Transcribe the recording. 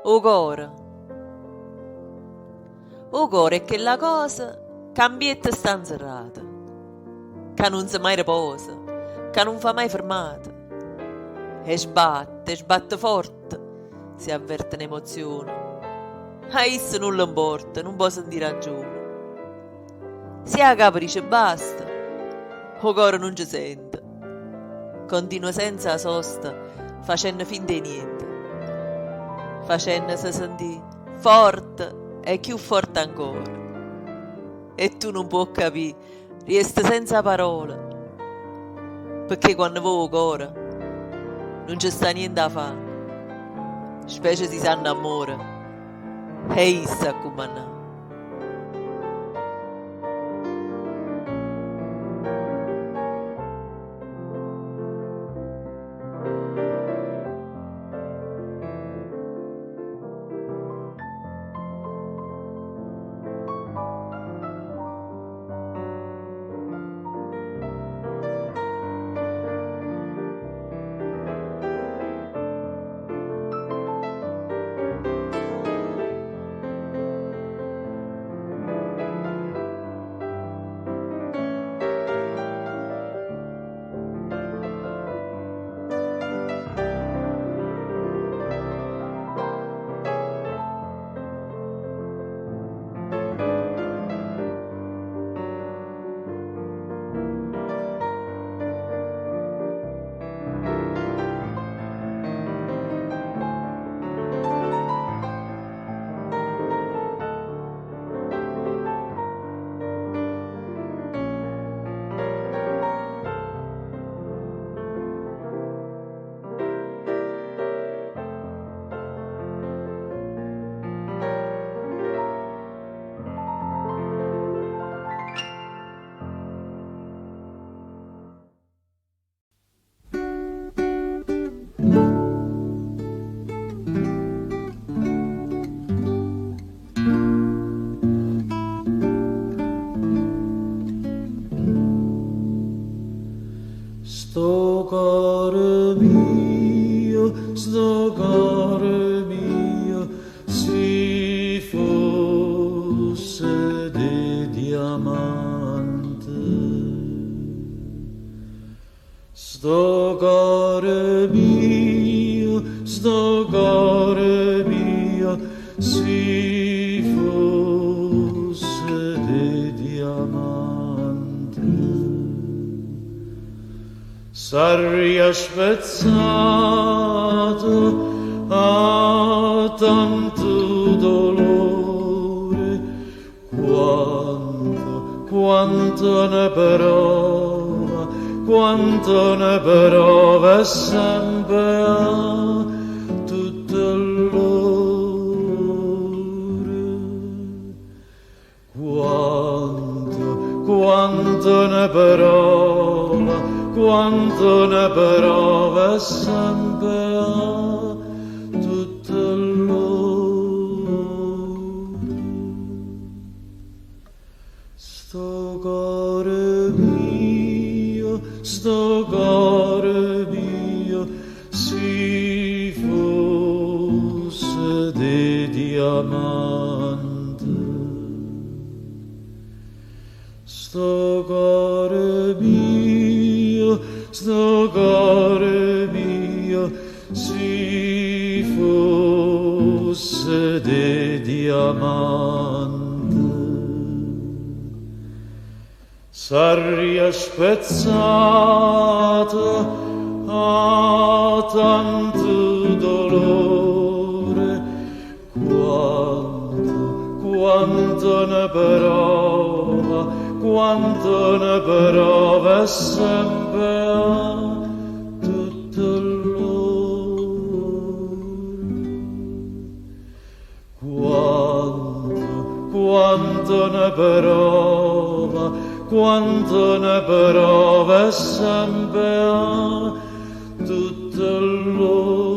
O cuore. O cuore è che la cosa cambietta sta inserrata, che non si mai riposa, che non fa mai fermata. E sbatte forte, si avverte un'emozione. A isso non le importa, non può sentire ragione. Se a capo dice basta, o cuore non ci sente. Continua senza sosta, facendo finta di niente. Facendosi sentire forte e più forte ancora. E tu non puoi capire, resti senza parole, perché quando vuoi cuore non ci sta niente da fare, specie si sanno amore, e isso a comandare. Sto cuore mio, si fosse di diamante. Sto cuore mio, si fosse di diamante. Sarei spezzato a tanto dolore, quanto ne prova sempre a tutto l'ore. Quanto ne prova sempre a tutto l'ore. Sto cuore mio, si fosse di diamante. Sto cuore mio, si fosse di diamante. Sarei spezzato a tanto dolore, quanto ne prova sempre a tutto l'ore. Quanto ne prova sempre a tutto l'ore.